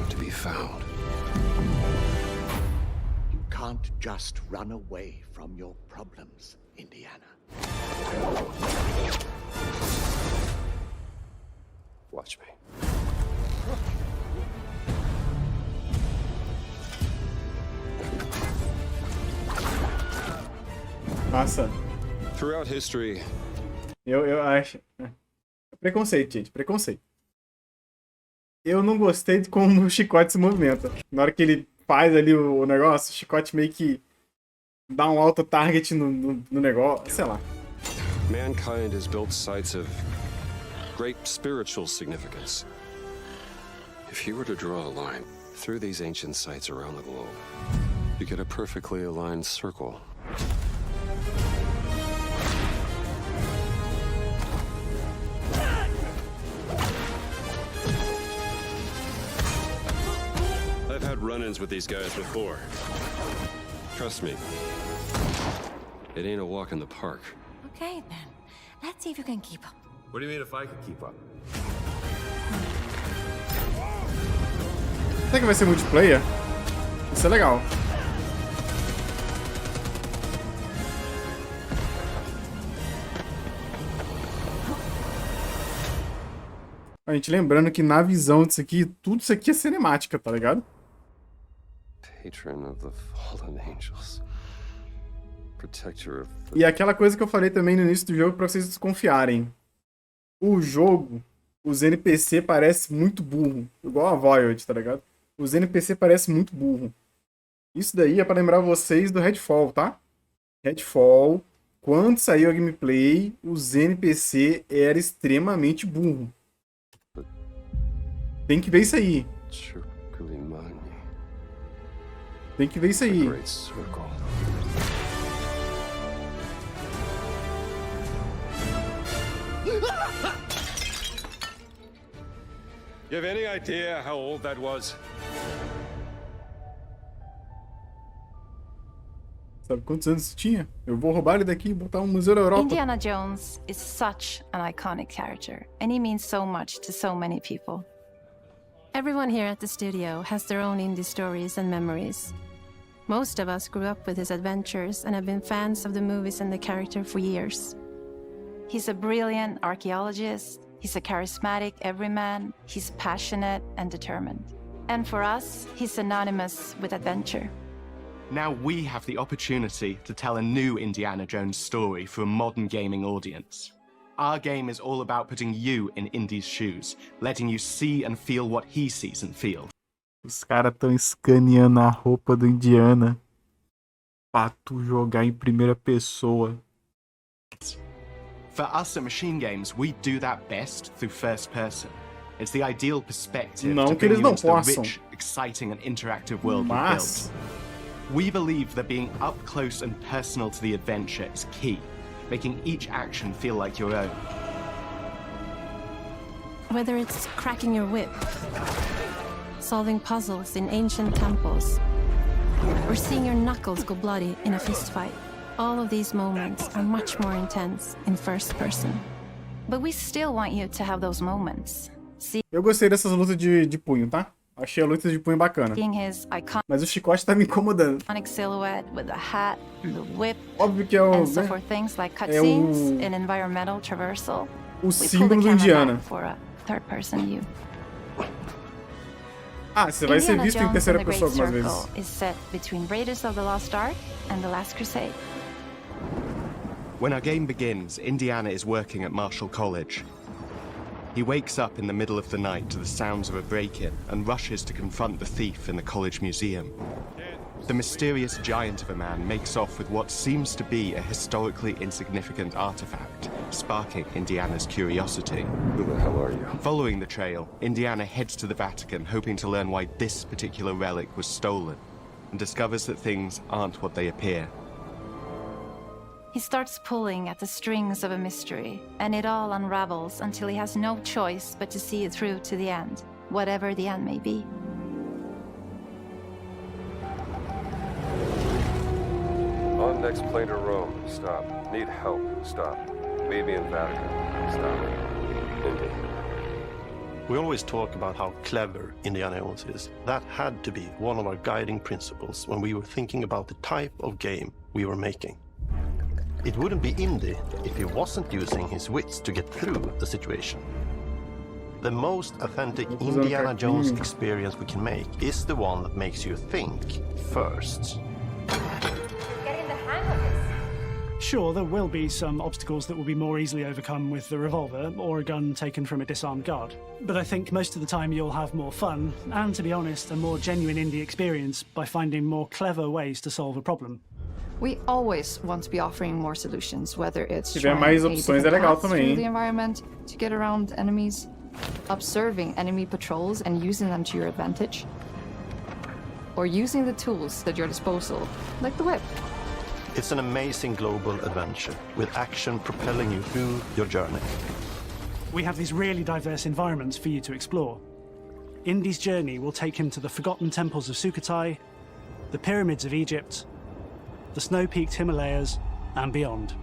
to be found. You can't just run away from your problems, Indiana. Watch me. Nossa. Throughout history, Eu acho. Preconceito, gente. Preconceito. Eu não gostei de como o chicote se movimenta. Na hora que ele faz ali o negócio, o chicote meio que dá um auto-target no negócio. Sei lá. mankind has built sites of great spiritual significance. If you were to draw a line through these ancient sites around the globe, you get a perfectly aligned circle. I've had run-ins with these guys before. Trust me, it ain't a walk in the park. Okay, then. Let's see if you can keep up. What do you mean if I could keep up? Será que vai ser multiplayer? Isso é legal. A gente lembrando que na visão disso aqui, tudo isso aqui é cinemática, tá ligado? Patron of the fallen angels. Protector of the... E aquela coisa que eu falei também no início do jogo pra vocês desconfiarem. O jogo, os NPC parecem muito burro. Igual a Void, tá ligado? Os NPC parecem muito burro. Isso daí é pra lembrar vocês do Redfall, tá? Redfall, quando saiu a gameplay, os NPC eram extremamente burro. Tem que ver isso aí. Tem que ver isso aí. You have any idea how old that was? Sabe quantos anos tinha? Eu vou roubar ele daqui e botar um museu da Europa. Indiana Jones is such an iconic character, and he means so much to so many people. Everyone here at the studio has their own indie stories and memories. Most of us grew up with his adventures and have been fans of the movies and the character for years. He's a brilliant archaeologist, he's a charismatic everyman, he's passionate and determined. And for us, he's synonymous with adventure. Now we have the opportunity to tell a new Indiana Jones story for a modern gaming audience. Our game is all about putting you in Indy's shoes, letting you see and feel what he sees and feels. Os caras estão escaneando a roupa do Indiana pra tu jogar em primeira pessoa. For us at Machine Games, we do that best through first person. It's the ideal perspective Não to que bring eles you não into the possam. rich, exciting and interactive world we Mas built. We believe that being up close and personal to the adventure is key, making each action feel like your own. Whether it's cracking your whip, solving puzzles in ancient temples, or seeing your knuckles go bloody in a fistfight, all of these moments are much more intense in first person. But we still want you to have those moments. See, eu gostei dessas lutas de punho, tá? Achei a luta de punho bacana. Mas o chicote tá me incomodando. Silhouette with the hat, the whip, óbvio que é o, and so né? for things like É cutscenes and environmental traversal, o we pull símbolo the do camera Indiana. back for a third-person view. Ah, você vai ser Indiana visto em Jones terceira and the pessoa Great algumas Circle vezes. is set between Raiders of the Lost Ark and the Last Crusade. When our game begins, Indiana is working at Marshall College. He wakes up in the middle of the night to the sounds of a break-in and rushes to confront the thief in the college museum. The mysterious giant of a man makes off with what seems to be a historically insignificant artifact, sparking Indiana's curiosity. Who the hell are you? Following the trail, Indiana heads to the Vatican hoping to learn why this particular relic was stolen, and discovers that things aren't what they appear. He starts pulling at the strings of a mystery, and it all unravels until he has no choice but to see it through to the end, whatever the end may be. On next plane to Rome. Stop. Need help. Stop. Meet me in Vatican. Stop. Indy. We always talk about how clever Indiana Jones is. That had to be one of our guiding principles when we were thinking about the type of game we were making. It wouldn't be Indy if he wasn't using his wits to get through the situation. The most authentic Indiana Jones experience we can make is the one that makes you think first. Getting the hang of this. Sure, there will be some obstacles that will be more easily overcome with the revolver or a gun taken from a disarmed guard. But I think most of the time you'll have more fun, and to be honest, a more genuine indie experience by finding more clever ways to solve a problem. We always want to be offering more solutions, whether it's Se tiver trying mais a opções é different legal path também, through hein? the environment to get around enemies, observing enemy patrols and using them to your advantage, or using the tools at your disposal, like the whip. It's an amazing global adventure with action propelling you through your journey. We have these really diverse environments for you to explore. Indy's journey will take him to the forgotten temples of Sukhothai, the pyramids of Egypt, the snow-peaked Himalayas, and beyond.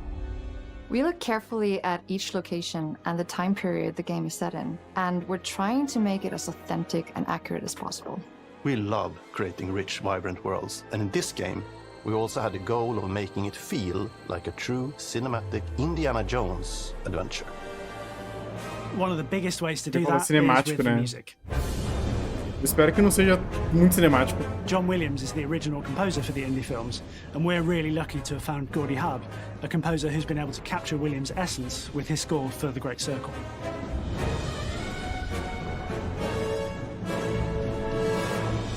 We look carefully at each location and the time period the game is set in, and we're trying to make it as authentic and accurate as possible. We love creating rich, vibrant worlds, and in this game, we also had the goal of making it feel like a true cinematic Indiana Jones adventure. One of the biggest ways to do Tem that como cinemático, is with né? music. Eu espero que não seja muito cinemático. John Williams is the original composer for the indie films, and we're really lucky to have found Gordy Hub, a composer who's been able to capture Williams' essence with his score for The Great Circle.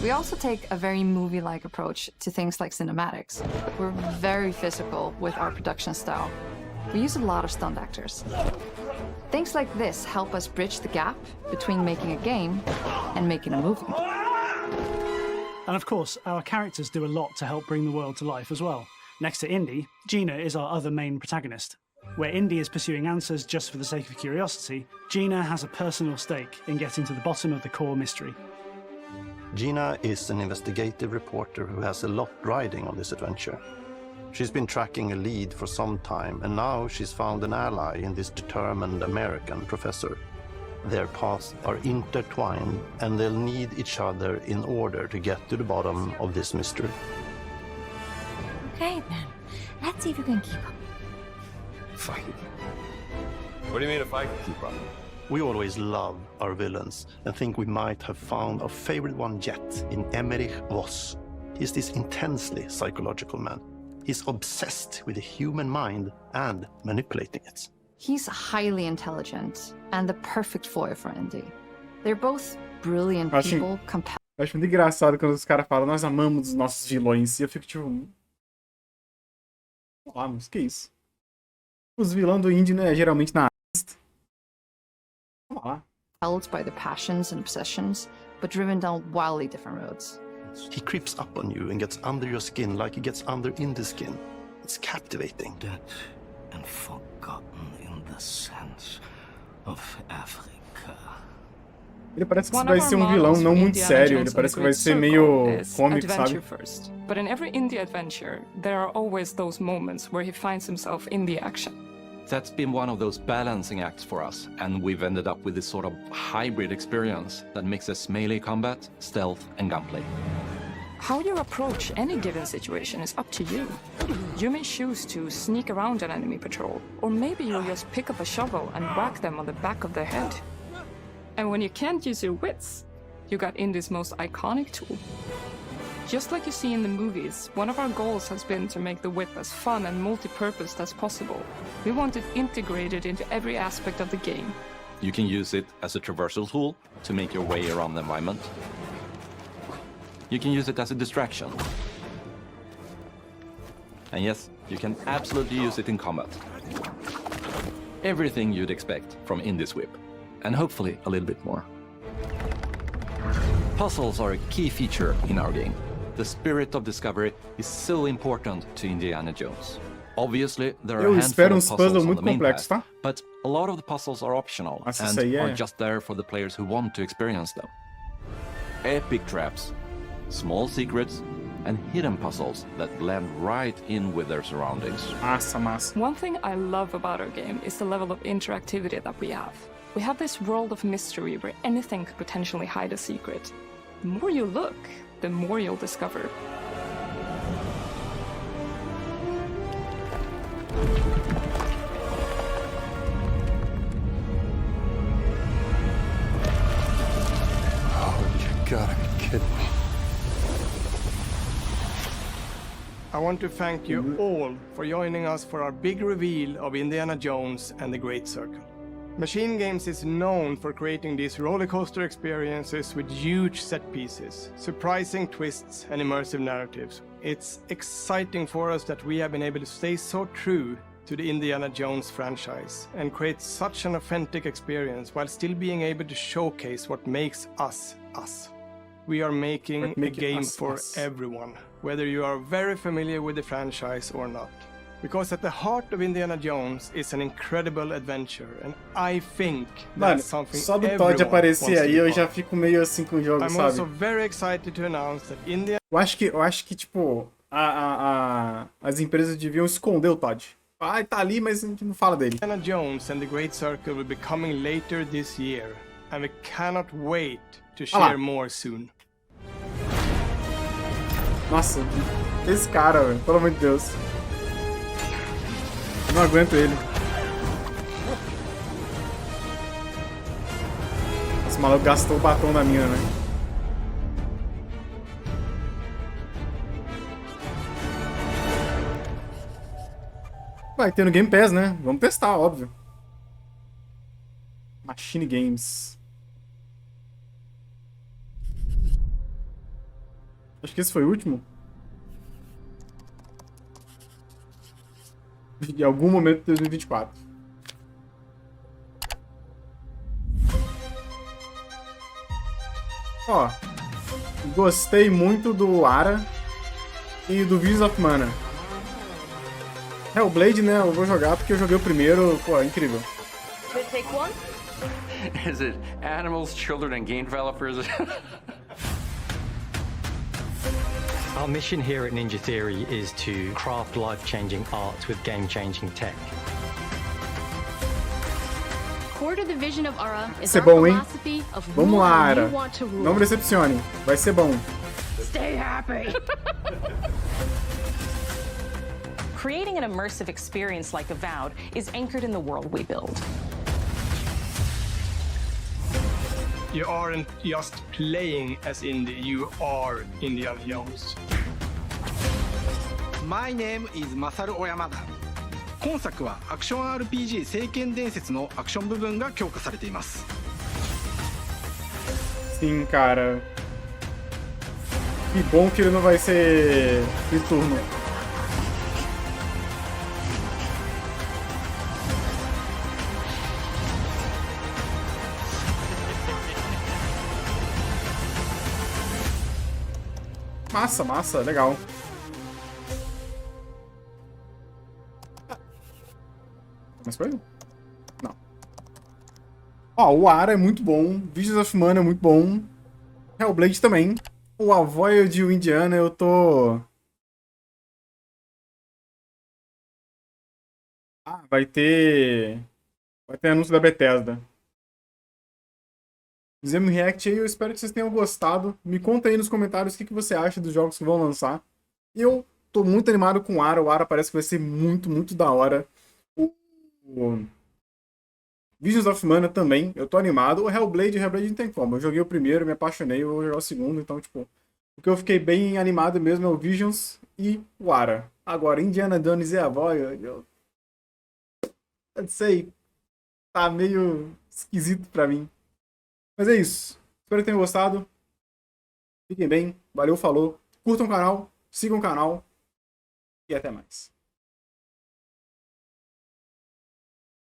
We also take a very movie-like approach to things like cinematics. We're very physical with our production style. We use a lot of stunt actors. Things like this help us bridge the gap between making a game and making a movie. And of course, our characters do a lot to help bring the world to life as well. Next to Indy, Gina is our other main protagonist. Where Indy is pursuing answers just for the sake of curiosity, Gina has a personal stake in getting to the bottom of the core mystery. Gina is an investigative reporter who has a lot riding on this adventure. She's been tracking a lead for some time, and now she's found an ally in this determined American professor. Their paths are intertwined, and they'll need each other in order to get to the bottom of this mystery. Okay, then. Let's see if you can keep up. Fight. What do you mean if I can keep up? We always love our villains and think we might have found our favorite one yet in Emmerich Voss. He's this intensely psychological man. He's obsessed with the human mind and manipulating it. He's highly intelligent and the perfect foil for Indy. They're both brilliant people, compelling. Eu acho muito engraçado quando os caras falam, nós amamos os nossos vilões. E eu fico tipo. Ah, mas que isso? Os vilões do indie, né? Geralmente na Vamos lá. Held by their passions and obsessions, but driven down wildly different roads. He creeps up on you and gets under your skin like he gets under Indy's skin. It's captivating. Dead and forgotten in the sense of Africa. Ele parece que vai ser um vilão não muito sério. Ele parece que vai ser meio cômico, sabe? First. But in every indie adventure, there are always those moments where he finds himself in the action. That's been one of those balancing acts for us, and we've ended up with this sort of hybrid experience that mixes melee combat, stealth, and gunplay. How you approach any given situation is up to you. You may choose to sneak around an enemy patrol, or maybe you'll just pick up a shovel and whack them on the back of their head. And when you can't use your wits, you got Indie's most iconic tool. Just like you see in the movies, one of our goals has been to make the whip as fun and multi-purposed as possible. We want it integrated into every aspect of the game. You can use it as a traversal tool to make your way around the environment. You can use it as a distraction. And yes, you can absolutely use it in combat. Everything you'd expect from Indie's whip, and hopefully a little bit more. Puzzles are a key feature in our game. The spirit of discovery is so important to Indiana Jones. Obviously, there are a handful of puzzles on the main path, but a lot of the puzzles are optional and are just there for the players who want to experience them. Epic traps, small secrets, and hidden puzzles that blend right in with their surroundings. One thing I love about our game is the level of interactivity that we have. We have this world of mystery where anything could potentially hide a secret. The more you look, the more you'll discover. Oh, you gotta be kidding me. I want to thank you all for joining us for our big reveal of Indiana Jones and the Great Circle. Machine Games is known for creating these rollercoaster experiences with huge set pieces, surprising twists, and immersive narratives. It's exciting for us that we have been able to stay so true to the Indiana Jones franchise and create such an authentic experience while still being able to showcase what makes us us. We are making a game for everyone, whether you are very familiar with the franchise or not. Because at the heart of Indiana Jones is an incredible adventure, and I think that's something só do Todd aparecer aí eu já fico meio assim com o jogo, I'm sabe? also very excited to announce that Indiana... Eu acho que tipo, as empresas deviam esconder o Todd. Ah, tá ali, mas a gente não fala dele. Indiana Jones and the Great Circle will be coming later this year, and we cannot wait to share more soon. Nossa, esse cara, velho, pelo amor de Deus. Eu não aguento ele. Esse maluco gastou o batom da mina, né? Vai ter no Game Pass, né? Vamos testar, óbvio. Machine Games. Acho que esse foi o último. De algum momento de 2024. Ó, gostei muito do Ara e do Vídeos of Mana. Hellblade, né? Eu vou jogar porque eu joguei o primeiro. Pô, é incrível. Take one? Is it animals, children, and game developers? Our mission here at Ninja Theory is to craft life-changing art with game-changing tech. Core to the vision of Ara is Ser our bom, hein? philosophy of Vamos rule lá, how Ara. you want to rule. Não me decepcione. Vai ser bom. Stay happy. Creating an immersive experience like Avowed is anchored in the world we build. You aren't just playing as Indy, you are Indiana Jones. My name is Masaru Oyamada. 今作はアクション RPG 聖剣伝説のアクション部分が強化されています。 Sim, cara. Que bom que ele não vai ser de turno. Massa, massa, legal. Mais coisa? Não. Ó, o Ara é muito bom. Vídeos of Mana é muito bom. Hellblade também. O Avoid de Indiana eu tô... Ah, vai ter anúncio da Bethesda. Fizemos react aí, eu espero que vocês tenham gostado. Me conta aí nos comentários o que você acha dos jogos que vão lançar. Eu tô muito animado com o Ara. O Ara parece que vai ser muito, muito da hora. O Visions of Mana também, eu tô animado. O Hellblade não tem como. Eu joguei o primeiro, me apaixonei, eu vou jogar o segundo. Então, tipo, o que eu fiquei bem animado mesmo é o Visions e o Ara. Agora, Indiana Jones e a Boy, eu não sei. Tá meio esquisito pra mim. Mas é isso. Espero que tenham gostado. Fiquem bem. Valeu, falou. Curtam o canal, sigam o canal e até mais.